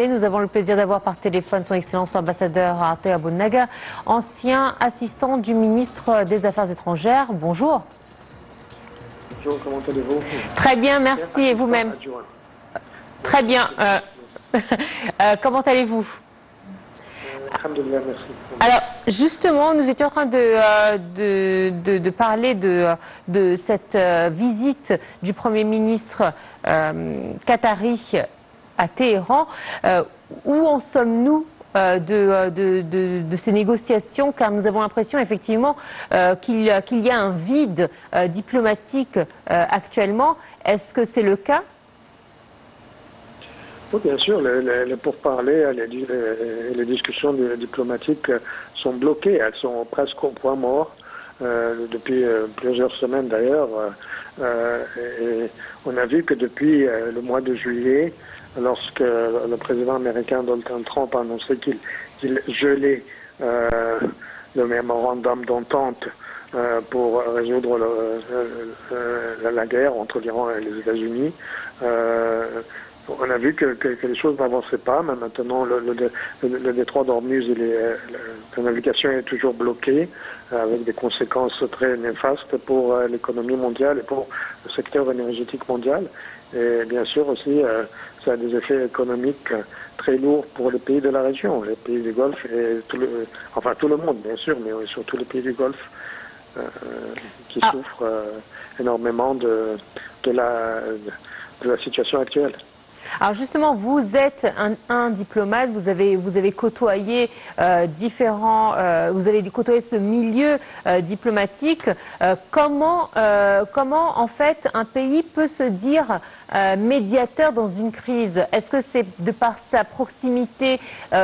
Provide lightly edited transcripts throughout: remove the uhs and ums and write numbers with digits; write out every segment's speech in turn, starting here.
Et nous avons le plaisir d'avoir par téléphone son Excellence l'ambassadeur Arte Abounaga, ancien assistant du ministre des Affaires étrangères. Bonjour. Bonjour, comment allez-vous? Très bien, merci. Et vous-même? Très bien. Comment allez-vous? Alhamdulillah, merci. Alors, justement, nous étions en train de parler de cette visite du Premier ministre qatari à Téhéran. Où en sommes-nous de ces négociations, car nous avons l'impression effectivement qu'il y a un vide diplomatique actuellement. Est-ce que c'est le cas? Oui, bien sûr, les pourparlers, les discussions diplomatiques sont bloquées, elles sont presque au point mort depuis plusieurs semaines d'ailleurs. Et on a vu que depuis le mois de juillet, lorsque le président américain Donald Trump a annoncé qu'il gelait le mémorandum d'entente pour résoudre la guerre entre l'Iran et les États-Unis, on a vu que les choses n'avançaient pas, mais maintenant le détroit d'Ormuz, la navigation est toujours bloquée, avec des conséquences très néfastes pour l'économie mondiale et pour le secteur énergétique mondial. Et bien sûr aussi, ça a des effets économiques très lourds pour les pays de la région, les pays du Golfe et tout le monde bien sûr, mais surtout les pays du Golfe qui souffrent énormément de la situation actuelle. Alors justement, vous êtes un diplomate, vous avez côtoyé vous avez côtoyé ce milieu diplomatique. Comment en fait un pays peut se dire médiateur dans une crise? Est-ce que c'est de par sa proximité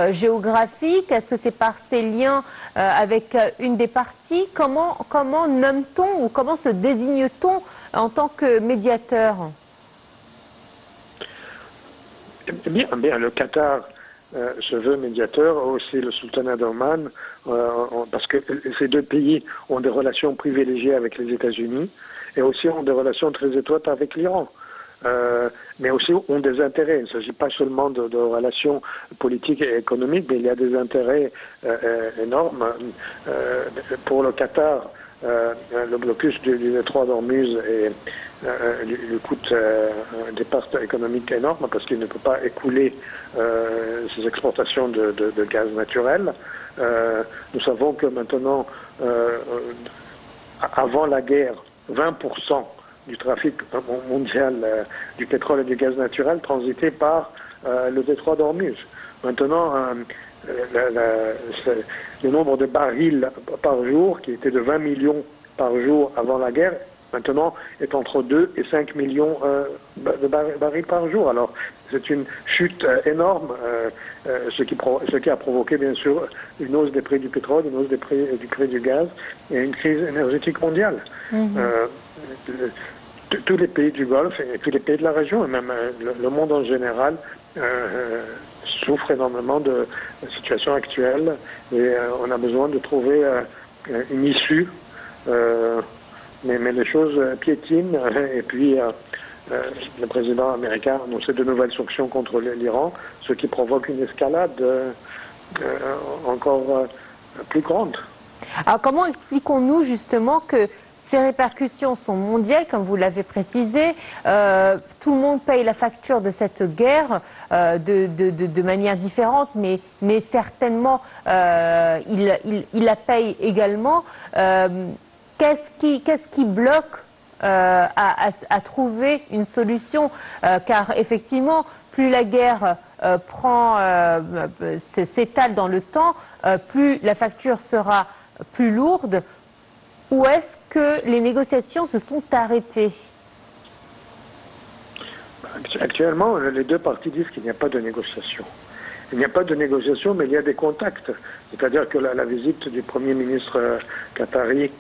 géographique? Est-ce que c'est par ses liens avec une des parties? Comment nomme-t-on ou comment se désigne-t-on en tant que médiateur? Bien, le Qatar se veut médiateur, aussi le sultanat d'Oman, parce que ces deux pays ont des relations privilégiées avec les États-Unis et aussi ont des relations très étroites avec l'Iran. Mais aussi ont des intérêts. Il ne s'agit pas seulement de relations politiques et économiques, mais il y a des intérêts énormes. Pour le Qatar, le blocus du détroit d'Ormuz lui coûte des pertes économiques énormes parce qu'il ne peut pas écouler ses exportations de gaz naturel. Nous savons que maintenant, avant la guerre, 20% du trafic mondial du pétrole et du gaz naturel transitait par le détroit d'Ormuz. Maintenant, le nombre de barils par jour, qui était de 20 millions par jour avant la guerre, maintenant est entre 2 et 5 millions de barils par jour. Alors c'est une chute énorme, ce qui a provoqué bien sûr une hausse des prix du pétrole, une hausse du prix du gaz et une crise énergétique mondiale. Tous les pays du Golfe et tous les pays de la région, et même le monde en général, souffrent énormément de la situation actuelle et on a besoin de trouver une issue. Mais les choses piétinent et puis le président américain a annoncé de nouvelles sanctions contre l'Iran, ce qui provoque une escalade encore plus grande. Alors comment expliquons-nous justement que ces répercussions sont mondiales, comme vous l'avez précisé. Tout le monde paye la facture de cette guerre de manière différente, mais certainement il la paye également. Qu'est-ce qui bloque à trouver une solution, car effectivement, plus la guerre s'étale dans le temps, plus la facture sera plus lourde. Où est-ce que les négociations se sont arrêtées? Actuellement, les deux parties disent qu'il n'y a pas de négociation. Il n'y a pas de négociation, mais il y a des contacts. C'est-à-dire que la visite du Premier ministre qatari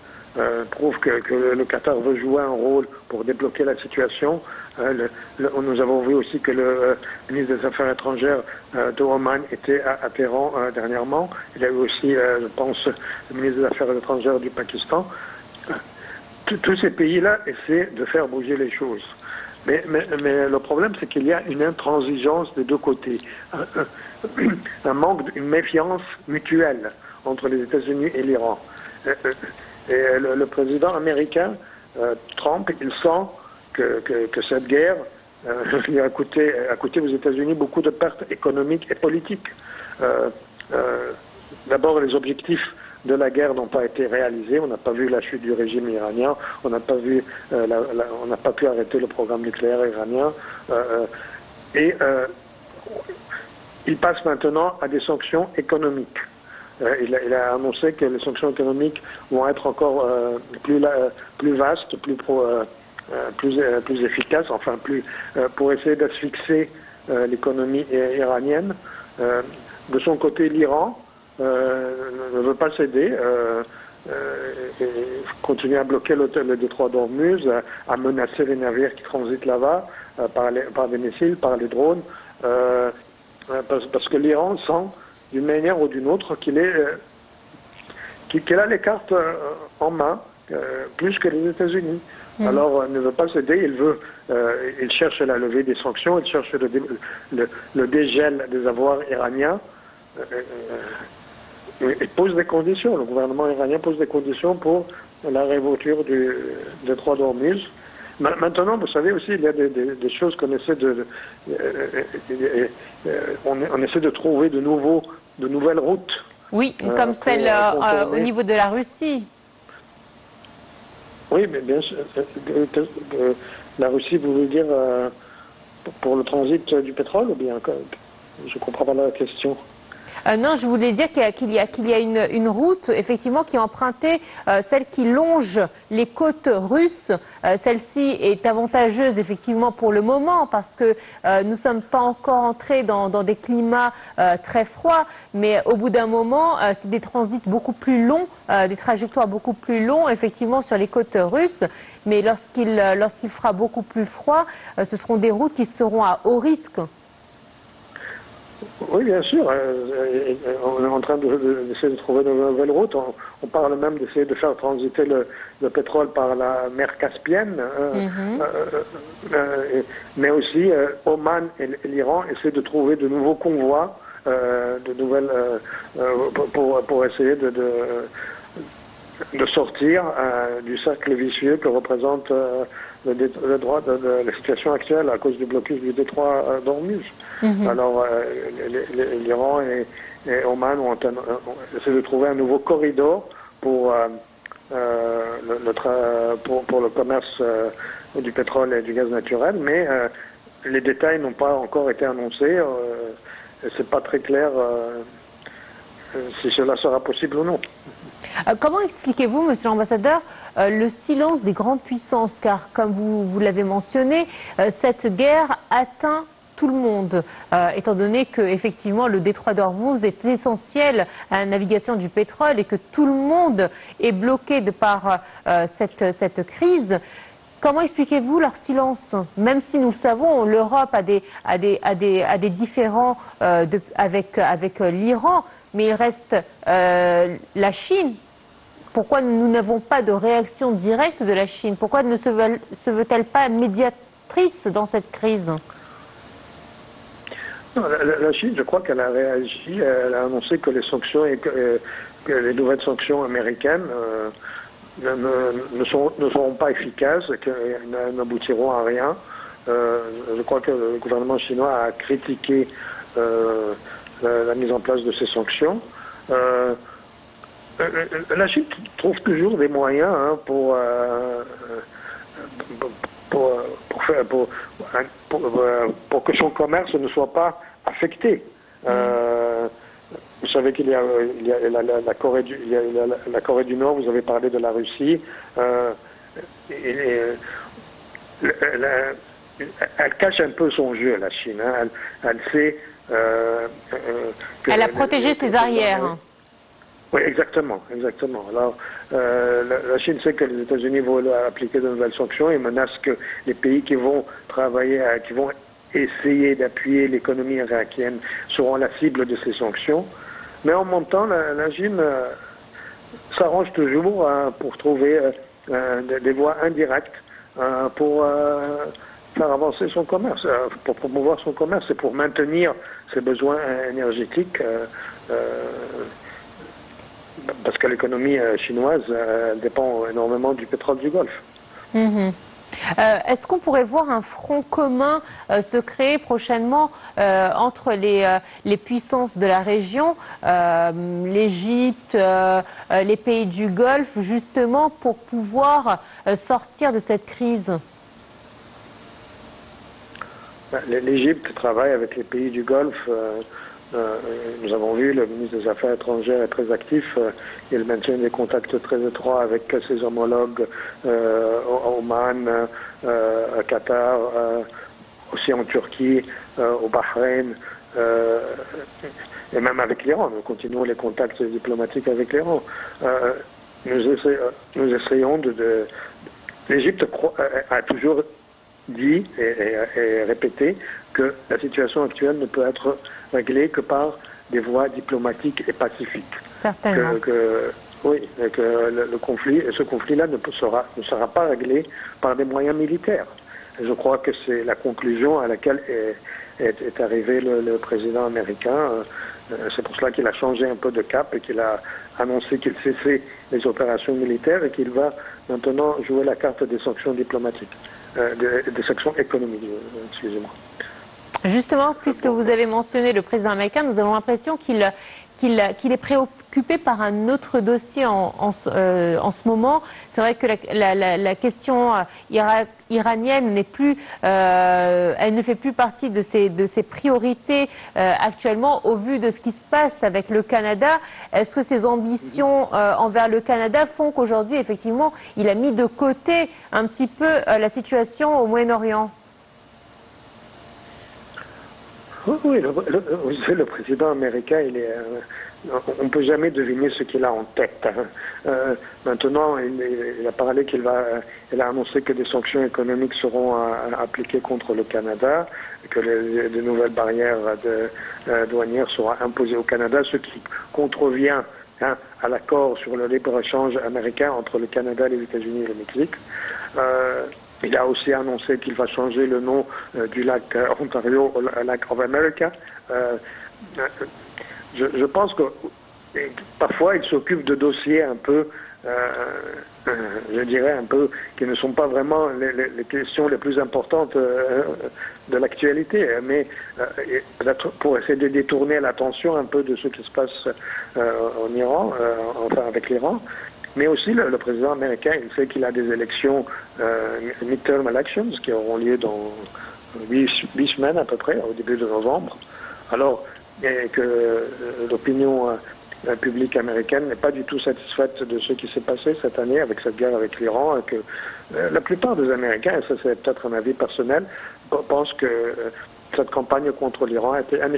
prouve que le Qatar veut jouer un rôle pour débloquer la situation. Nous avons vu aussi que le ministre des Affaires étrangères de Oman était à Téhéran dernièrement. Il y a eu aussi, je pense, le ministre des Affaires étrangères du Pakistan. Tous ces pays-là essaient de faire bouger les choses. Mais le problème, c'est qu'il y a une intransigeance des deux côtés, un manque, une méfiance mutuelle entre les États-Unis et l'Iran. Et le président américain, Trump, il sent que cette guerre lui a coûté aux États-Unis beaucoup de pertes économiques et politiques. D'abord, les objectifs de la guerre n'ont pas été réalisés. On n'a pas vu la chute du régime iranien. On n'a pas vu, on n'a pas pu arrêter le programme nucléaire iranien. Il passe maintenant à des sanctions économiques. Il a annoncé que les sanctions économiques vont être encore plus vastes, plus efficaces, enfin pour essayer d'asphyxier l'économie iranienne. De son côté, l'Iran ne veut pas céder, et continuer à bloquer le détroit d'Ormuz, à menacer les navires qui transitent là-bas par des missiles, par les drones, parce que l'Iran sent d'une manière ou d'une autre qu'il a les cartes en main, plus que les États-Unis. Alors, il ne veut pas céder, il cherche la levée des sanctions, il cherche le dégel des avoirs iraniens. Il pose des conditions, le gouvernement iranien pose des conditions pour la réouverture du détroit d'Ormuz. Maintenant, vous savez aussi, il y a des choses qu'on essaie on essaie de trouver de nouvelles routes. Oui, comme celle au niveau de la Russie. Oui, mais bien sûr, la Russie, vous voulez dire pour le transit du pétrole ou bien? Je ne comprends pas la question. Non, je voulais dire qu'il y a une route, effectivement, qui est empruntée, celle qui longe les côtes russes. Celle-ci est avantageuse, effectivement, pour le moment, parce que nous ne sommes pas encore entrés dans des climats très froids, mais au bout d'un moment, c'est des transits beaucoup plus longs, des trajectoires beaucoup plus longs, effectivement, sur les côtes russes. Mais lorsqu'il fera beaucoup plus froid, ce seront des routes qui seront à haut risque. Oui, bien sûr. On est en train d'essayer de trouver de nouvelles routes. On parle même d'essayer de faire transiter le pétrole par la mer Caspienne. Mais aussi, Oman et l'Iran essaient de trouver de nouveaux convois, pour essayer de sortir du cercle vicieux que représente le droit de la situation actuelle à cause du blocus du détroit d'Ormuz. Alors, l'Iran et Oman ont essayé de trouver un nouveau corridor pour le commerce du pétrole et du gaz naturel, mais les détails n'ont pas encore été annoncés. Et c'est pas très clair si cela sera possible ou non. Comment expliquez-vous, Monsieur l'Ambassadeur, le silence des grandes puissances? Car, comme vous l'avez mentionné, cette guerre atteint tout le monde, étant donné que effectivement le détroit d'Ormuz est essentiel à la navigation du pétrole et que tout le monde est bloqué de par cette crise. Comment expliquez-vous leur silence? Même si nous le savons, l'Europe a des différends avec l'Iran, mais il reste la Chine. Pourquoi nous n'avons pas de réaction directe de la Chine? Pourquoi ne se veut-elle pas médiatrice dans cette crise? Non, la Chine, je crois qu'elle a réagi. Elle a annoncé que les sanctions que les nouvelles sanctions américaines ne seront pas efficaces, qu'elles n'aboutiront à rien. Je crois que le gouvernement chinois a critiqué la mise en place de ces sanctions. La Chine trouve toujours des moyens pour que son commerce ne soit pas affecté. Vous savez qu'il y a la Corée du Nord, vous avez parlé de la Russie. Elle cache un peu son jeu, la Chine. Hein. Elle sait... elle a protégé ses arrières. Oui, exactement. Alors, la Chine sait que les États-Unis vont appliquer de nouvelles sanctions et menace que les pays qui vont essayer d'appuyer l'économie irakienne seront la cible de ces sanctions. Mais en même temps, la Chine s'arrange toujours pour trouver des voies indirectes pour faire avancer son commerce, pour promouvoir son commerce et pour maintenir ses besoins énergétiques, parce que l'économie chinoise dépend énormément du pétrole du Golfe. Mhm. Est-ce qu'on pourrait voir un front commun se créer prochainement entre les puissances de la région, l'Égypte, les pays du Golfe, justement pour pouvoir sortir de cette crise? L'Égypte travaille avec les pays du Golfe. Nous avons vu, le ministre des Affaires étrangères est très actif. Il maintient des contacts très étroits avec ses homologues au Oman, à Qatar, aussi en Turquie, au Bahreïn, et même avec l'Iran. Nous continuons les contacts diplomatiques avec l'Iran. Nous essayons de... L'Égypte a toujours dit et répété que la situation actuelle ne peut être réglée que par des voies diplomatiques et pacifiques. Certainement. Oui, et que le conflit, et ce conflit-là ne sera pas réglé par des moyens militaires. Et je crois que c'est la conclusion à laquelle est arrivé le président américain. C'est pour cela qu'il a changé un peu de cap et qu'il a annoncé qu'il cessait les opérations militaires et qu'il va maintenant jouer la carte des sanctions diplomatiques, des sanctions économiques, excusez-moi. Justement, puisque vous avez mentionné le président américain, nous avons l'impression qu'il est préoccupé par un autre dossier en ce moment. C'est vrai que la question iranienne n'est plus, elle ne fait plus partie de ses priorités actuellement au vu de ce qui se passe avec le Canada. Est-ce que ses ambitions envers le Canada font qu'aujourd'hui, effectivement, il a mis de côté un petit peu la situation au Moyen-Orient? Oui, le président américain, on ne peut jamais deviner ce qu'il a en tête. Maintenant, il a parlé il a annoncé que des sanctions économiques seront appliquées contre le Canada, que de nouvelles barrières douanières seront imposées au Canada, ce qui contrevient à l'accord sur le libre-échange américain entre le Canada, les États-Unis et le Mexique. Il a aussi annoncé qu'il va changer le nom du lac Ontario au lac of America. Je pense que parfois il s'occupe de dossiers un peu, je dirais un peu, qui ne sont pas vraiment les questions les plus importantes de l'actualité, mais pour essayer de détourner l'attention un peu de ce qui se passe en Iran, enfin avec l'Iran. Mais aussi, le président américain, il sait qu'il a des élections, midterm elections, qui auront lieu dans 8 semaines à peu près, au début de novembre. Alors, que l'opinion publique américaine n'est pas du tout satisfaite de ce qui s'est passé cette année avec cette guerre avec l'Iran, et que la plupart des Américains, et ça c'est peut-être un avis personnel, pensent que cette campagne contre l'Iran a été un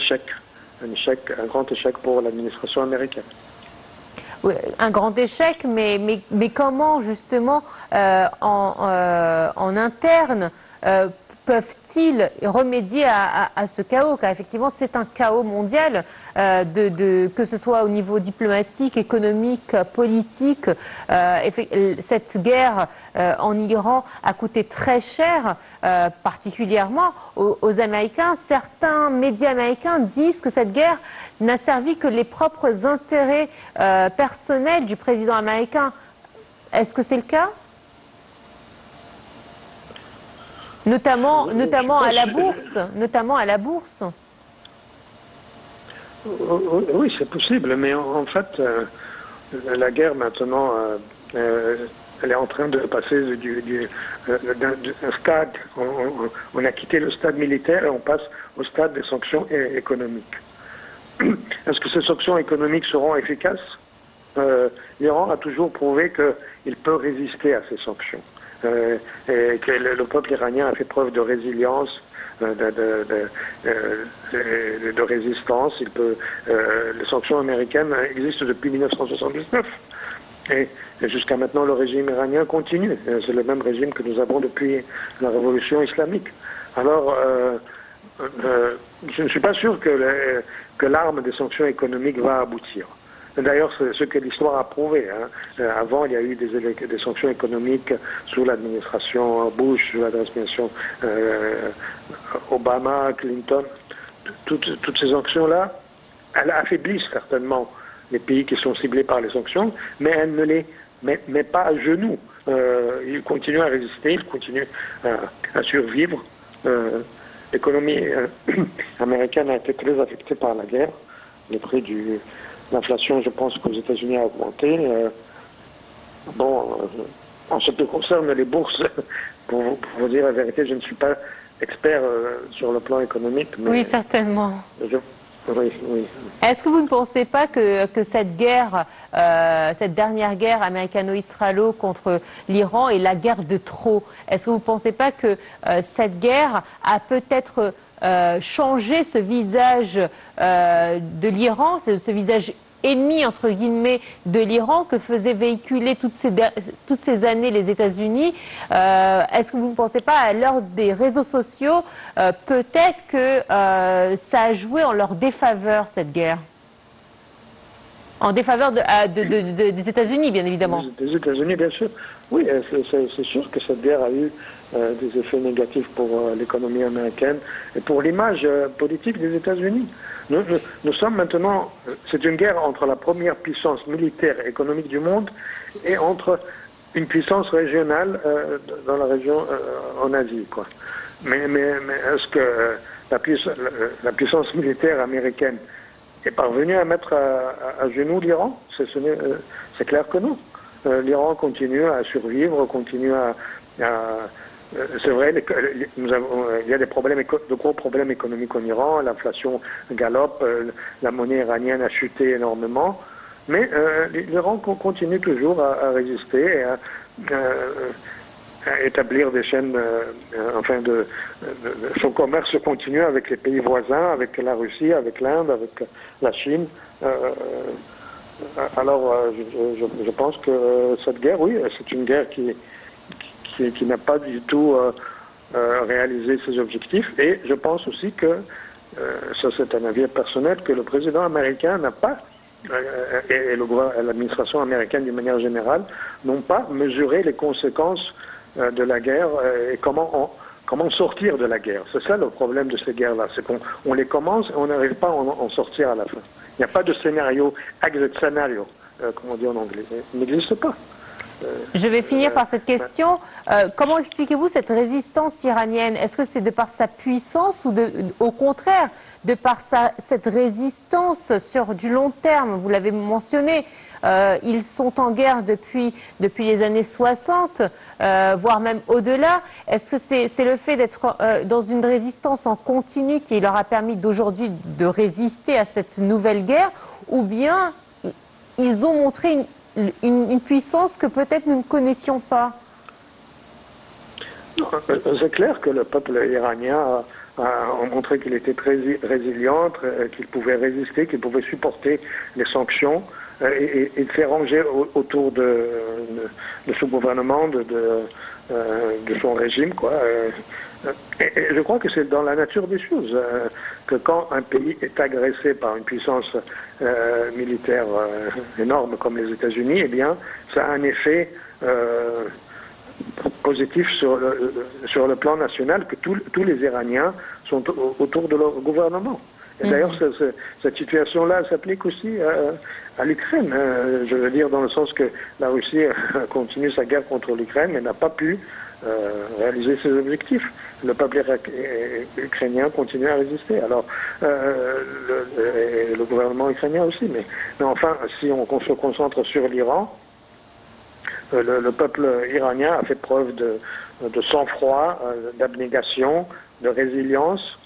grand échec pour l'administration américaine. Oui, un grand échec, mais comment justement en interne peuvent-ils remédier à ce chaos? Car effectivement c'est un chaos mondial, que ce soit au niveau diplomatique, économique, politique. Cette guerre en Iran a coûté très cher, particulièrement aux Américains. Certains médias américains disent que cette guerre n'a servi que les propres intérêts personnels du président américain. Est-ce que c'est le cas? Notamment à la bourse. Oui, c'est possible, mais en fait, la guerre maintenant, elle est en train de passer d'un stade. On a quitté le stade militaire et on passe au stade des sanctions économiques. Est-ce que ces sanctions économiques seront efficaces? L'Iran a toujours prouvé qu'il peut résister à ces sanctions. Et que le peuple iranien a fait preuve de résilience, de résistance. Les sanctions américaines existent depuis 1979. Et jusqu'à maintenant, le régime iranien continue. C'est le même régime que nous avons depuis la révolution islamique. Alors, je ne suis pas sûr que l'arme des sanctions économiques va aboutir. D'ailleurs, c'est ce que l'histoire a prouvé. Hein. Avant, il y a eu des sanctions économiques sous l'administration Bush, sous l'administration Obama, Clinton. Toutes ces sanctions-là, elles affaiblissent certainement les pays qui sont ciblés par les sanctions, mais elles ne les mettent pas à genoux. Ils continuent à résister, ils continuent à survivre. L'économie américaine a été très affectée par la guerre. Le prix de l'inflation, je pense qu'aux États-Unis a augmenté. En ce qui concerne les bourses, pour vous dire la vérité, je ne suis pas expert sur le plan économique. Mais oui, certainement. Oui. Est-ce que vous ne pensez pas que cette guerre, cette dernière guerre américano-israélo contre l'Iran est la guerre de trop? Est-ce que vous ne pensez pas que cette guerre a peut-être changé ce visage de l'Iran, ce visage ennemi entre guillemets de l'Iran que faisaient véhiculer toutes ces années les États-Unis? Est-ce que vous ne pensez pas, à l'heure des réseaux sociaux, peut-être que ça a joué en leur défaveur, cette guerre? En défaveur des États-Unis, bien évidemment. Des États-Unis, bien sûr. Oui, c'est sûr que cette guerre a eu des effets négatifs pour l'économie américaine et pour l'image politique des États-Unis. Nous sommes maintenant, c'est une guerre entre la première puissance militaire et économique du monde et entre une puissance régionale dans la région en Asie, quoi. Mais est-ce que la puissance militaire américaine est parvenue à mettre à genoux l'Iran? C'est clair que non. L'Iran continue à survivre, continue c'est vrai, il y a de gros problèmes économiques en Iran, l'inflation galope, la monnaie iranienne a chuté énormément, mais l'Iran continue toujours à résister et à établir des chaînes, son commerce continue avec les pays voisins, avec la Russie, avec l'Inde, avec la Chine. Alors, je pense que cette guerre, oui, c'est une guerre qui n'a pas du tout réalisé ses objectifs. Et je pense aussi que, ça c'est un avis personnel, que le président américain n'a pas, et l'administration américaine d'une manière générale, n'ont pas mesuré les conséquences de la guerre et comment sortir de la guerre. C'est ça le problème de ces guerres-là, c'est qu'on les commence et on n'arrive pas à en sortir à la fin. Il n'y a pas de scénario, exit scenario, comme on dit en anglais. Il n'existe pas. Je vais finir par cette question. Comment expliquez-vous cette résistance iranienne? Est-ce que c'est de par sa puissance ou au contraire, de par cette résistance sur du long terme? Vous l'avez mentionné, ils sont en guerre depuis les années 60, voire même au-delà. Est-ce que c'est le fait d'être dans une résistance en continu qui leur a permis d'aujourd'hui de résister à cette nouvelle guerre, ou bien ils ont montré une puissance que peut-être nous ne connaissions pas? C'est clair que le peuple iranien a montré qu'il était très résilient, qu'il pouvait résister, qu'il pouvait supporter les sanctions et s'est rangé autour de son gouvernement, de son régime, quoi. Et je crois que c'est dans la nature des choses que quand un pays est agressé par une puissance militaire énorme comme les États-Unis, eh bien, ça a un effet positif sur le plan national, que tous les Iraniens sont autour de leur gouvernement. Et d'ailleurs, cette situation-là s'applique aussi à l'Ukraine. Je veux dire, dans le sens que la Russie continue sa guerre contre l'Ukraine, mais n'a pas pu réaliser ses objectifs. Le peuple ukrainien continue à résister. Alors, le gouvernement ukrainien aussi. Mais enfin, si on se concentre sur l'Iran, le peuple iranien a fait preuve de sang-froid, d'abnégation, de résilience.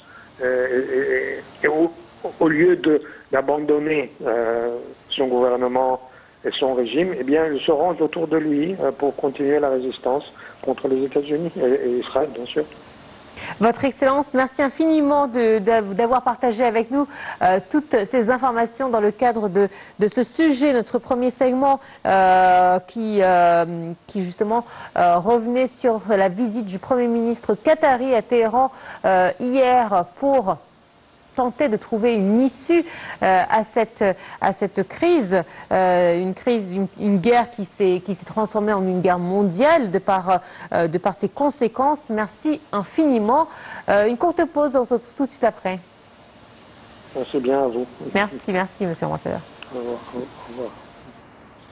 Et au lieu d'abandonner son gouvernement et son régime, eh bien, il se range autour de lui pour continuer la résistance contre les États-Unis et Israël, bien sûr. Votre Excellence, merci infiniment d'avoir partagé avec nous toutes ces informations dans le cadre de ce sujet, notre premier segment qui justement revenait sur la visite du Premier ministre qatari à Téhéran hier pour tenter de trouver une issue à cette crise, une guerre qui s'est transformée en une guerre mondiale de par ses conséquences. Merci infiniment. Une courte pause, on se retrouve tout de suite après. Merci bien à vous. Merci, monsieur l'ambassadeur. Au revoir. Au revoir.